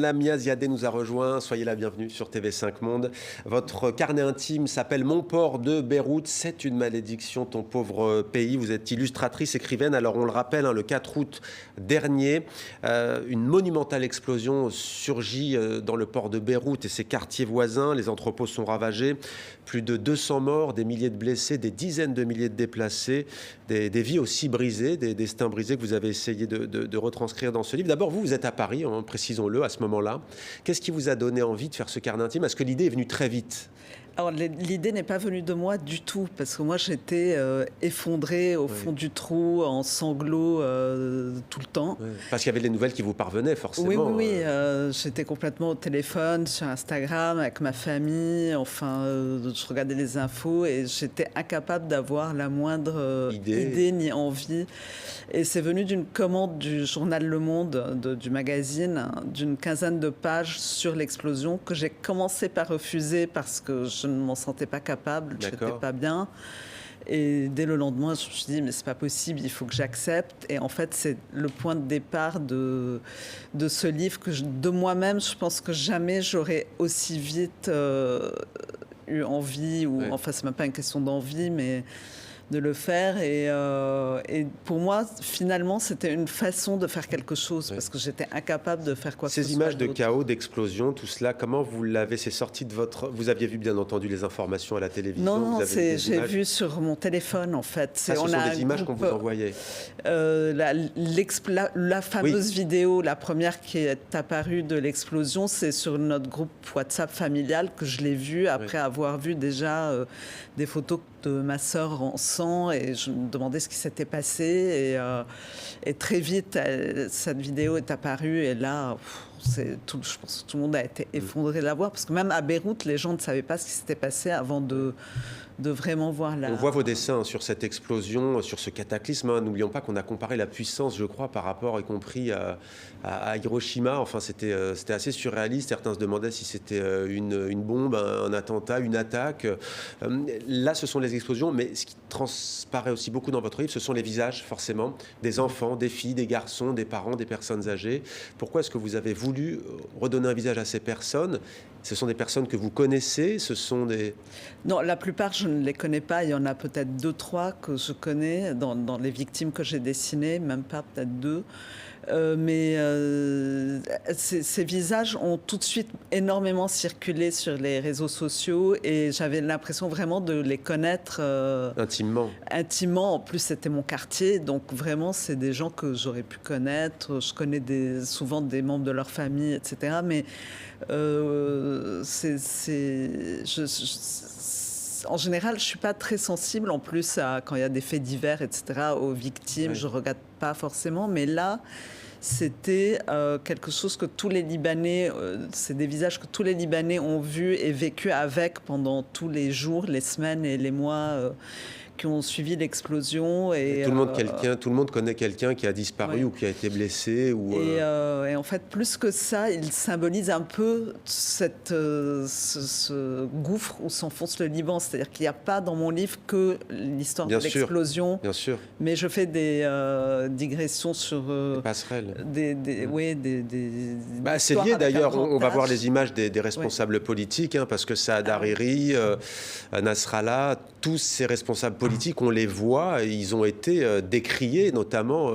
Lamia Ziadé nous a rejoint, soyez la bienvenue sur TV5 Monde. Votre carnet intime s'appelle Mon port de Beyrouth, c'est une malédiction ton pauvre pays. Vous êtes illustratrice, écrivaine, alors on le rappelle, le 4 août dernier, une monumentale explosion surgit dans le port de Beyrouth et ses quartiers voisins. Les entrepôts sont ravagés, plus de 200 morts, des milliers de blessés, des dizaines de milliers de déplacés, des vies aussi brisées, des destins brisés que vous avez essayé de retranscrire dans ce livre. D'abord, vous êtes à Paris, précisons-le, à ce moment-là. Qu'est-ce qui vous a donné envie de faire ce carnet intime? Est-ce que l'idée est venue très vite? Alors, l'idée n'est pas venue de moi du tout, parce que moi j'étais effondrée au fond du trou, en sanglots tout le temps. Oui. Parce qu'il y avait les nouvelles qui vous parvenaient forcément. Oui. J'étais complètement au téléphone, sur Instagram, avec ma famille. Je regardais les infos et j'étais incapable d'avoir la moindre idée ni envie. Et c'est venu d'une commande du journal Le Monde, du magazine, d'une quinzaine de pages sur l'explosion que j'ai commencé par refuser parce que je ne m'en sentais pas capable, je n'étais pas bien. Et dès le lendemain, je me suis dit, mais c'est pas possible, il faut que j'accepte. Et en fait, c'est le point de départ de ce livre que de moi-même, je pense que jamais j'aurais aussi vite eu envie, enfin, c'est même pas une question d'envie, mais de le faire. Et pour moi, finalement, c'était une façon de faire quelque chose, parce que j'étais incapable de faire quoi que ce soit. Ces images de chaos, d'explosion, tout cela, comment vous l'avez... C'est sorti de votre... Vous aviez vu, bien entendu, les informations à la télévision? Non, j'ai vu sur mon téléphone, en fait. Ce sont des images qu'on vous envoyait? La fameuse vidéo, la première qui est apparue de l'explosion, c'est sur notre groupe WhatsApp familial que je l'ai vue après avoir vu déjà des photos de ma sœur en sang, et je me demandais ce qui s'était passé. Et très vite, cette vidéo est apparue, et là, je pense que tout le monde a été effondré de la voir, parce que même à Beyrouth, les gens ne savaient pas ce qui s'était passé avant de vraiment voir la... On voit vos dessins sur cette explosion, sur ce cataclysme. N'oublions pas qu'on a comparé la puissance, je crois, par rapport, y compris à Hiroshima. Enfin, c'était assez surréaliste. Certains se demandaient si c'était une bombe, un attentat, une attaque. Là, ce sont les explosions, mais ce qui transparaît aussi beaucoup dans votre livre, ce sont les visages, forcément, des enfants, des filles, des garçons, des parents, des personnes âgées. Pourquoi est-ce que vous avez voulu redonner un visage à ces personnes? Ce sont des personnes que vous connaissez? Ce sont des... Non, la plupart, je ne les connais pas. Il y en a peut-être 2-3 que je connais dans les victimes que j'ai dessinées, même pas, peut-être 2. Mais ces visages ont tout de suite énormément circulé sur les réseaux sociaux, et j'avais l'impression vraiment de les connaître intimement. En plus, c'était mon quartier, donc vraiment, c'est des gens que j'aurais pu connaître. Je connais souvent des membres de leur famille, etc. Mais en général, je ne suis pas très sensible, en plus, quand il y a des faits divers, etc., aux victimes. Je ne regarde pas forcément. Mais là, c'était quelque chose que tous les Libanais, c'est des visages que tous les Libanais ont vus et vécu avec pendant tous les jours, les semaines et les mois qui ont suivi l'explosion. Et tout le monde connaît quelqu'un qui a disparu ou qui a été blessé. Et en fait, plus que ça, il symbolise un peu ce gouffre où s'enfonce le Liban. C'est-à-dire qu'il n'y a pas dans mon livre que l'histoire de l'explosion. Bien sûr. Mais je fais des digressions sur... des passerelles. C'est lié d'ailleurs. On va voir les images des responsables politiques, parce que Saad Hariri, Nasrallah, tous ces responsables politiques, on les voit, ils ont été décriés, notamment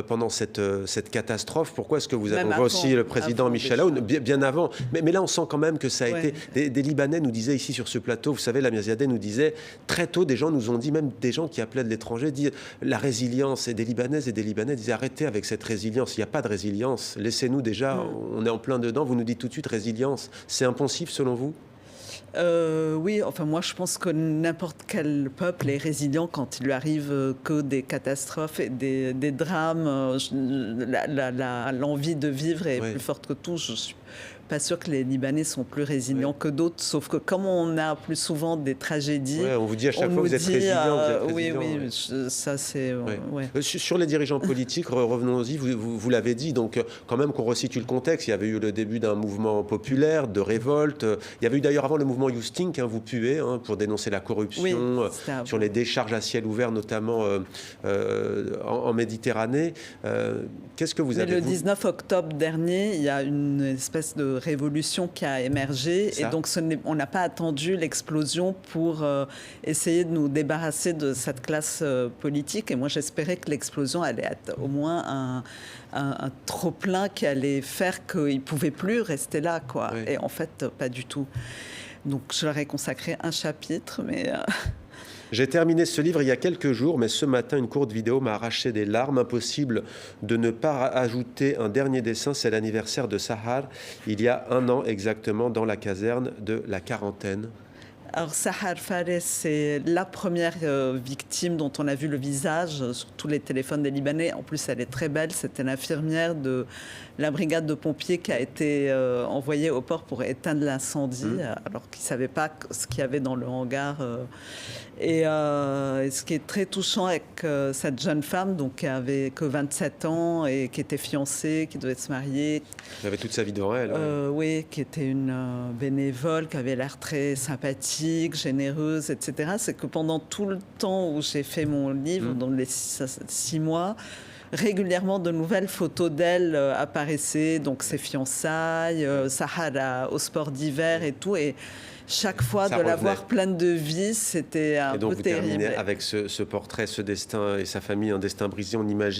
pendant cette catastrophe. Pourquoi est-ce que vous avez... On voit aussi le président Michel Aoun, bien avant. Mais là, on sent quand même que ça a été... Des Libanais nous disaient ici sur ce plateau, vous savez, Lamia Ziadé nous disait, très tôt, des gens nous ont dit, même des gens qui appelaient de l'étranger, disent la résilience. Et des Libanaises et des Libanais disaient, arrêtez avec cette résilience. Il n'y a pas de résilience. Laissez-nous déjà, on est en plein dedans. Vous nous dites tout de suite résilience. C'est impensif selon vous? Oui, enfin moi je pense que n'importe quel peuple est résilient quand il lui arrive que des catastrophes et des drames. L'envie de vivre est plus forte que tout. Je suis pas sûre que les Libanais sont plus résilients que d'autres, sauf que comme on a plus souvent des tragédies, on vous dit à chaque fois vous êtes résilient. Oui, ça c'est... Sur les dirigeants politiques, revenons-y, vous l'avez dit, quand même qu'on resitue le contexte, il y avait eu le début d'un mouvement populaire, de révolte, il y avait eu d'ailleurs avant le mouvement You Stink, hein, vous puez, hein, pour dénoncer la corruption, sur les décharges à ciel ouvert, notamment en Méditerranée. Qu'est-ce que vous avez... Le 19 octobre dernier, il y a une espèce de révolution qui a émergé. Et donc, on n'a pas attendu l'explosion pour essayer de nous débarrasser de cette classe politique. Et moi, j'espérais que l'explosion allait être au moins un trop-plein qui allait faire qu'ils ne pouvaient plus rester là, quoi. Oui. Et en fait, pas du tout. Donc, je leur ai consacré un chapitre, mais... J'ai terminé ce livre il y a quelques jours, mais ce matin, une courte vidéo m'a arraché des larmes. Impossible de ne pas ajouter un dernier dessin. C'est l'anniversaire de Sahar, il y a 1 an exactement, dans la caserne de la Quarantaine. Alors, Sahar Fares, c'est la première victime dont on a vu le visage sur tous les téléphones des Libanais. En plus, elle est très belle. C'était l'infirmière de la brigade de pompiers qui a été envoyée au port pour éteindre l'incendie, alors qu'ils ne savaient pas ce qu'il y avait dans le hangar. Et ce qui est très touchant avec cette jeune femme, donc, qui avait que 27 ans et qui était fiancée, qui devait se marier. Elle avait toute sa vie devant elle. Oui, qui était une bénévole, qui avait l'air très sympathique, généreuse, etc. C'est que pendant tout le temps où j'ai fait mon livre, dans les 6 mois, régulièrement de nouvelles photos d'elle apparaissaient, donc ses fiançailles, Sahara au sport d'hiver et tout. Et chaque fois, de la voir pleine de vie, c'était un peu terrible. Et donc, vous terminez avec ce portrait, ce destin et sa famille, un destin brisé, on imagine.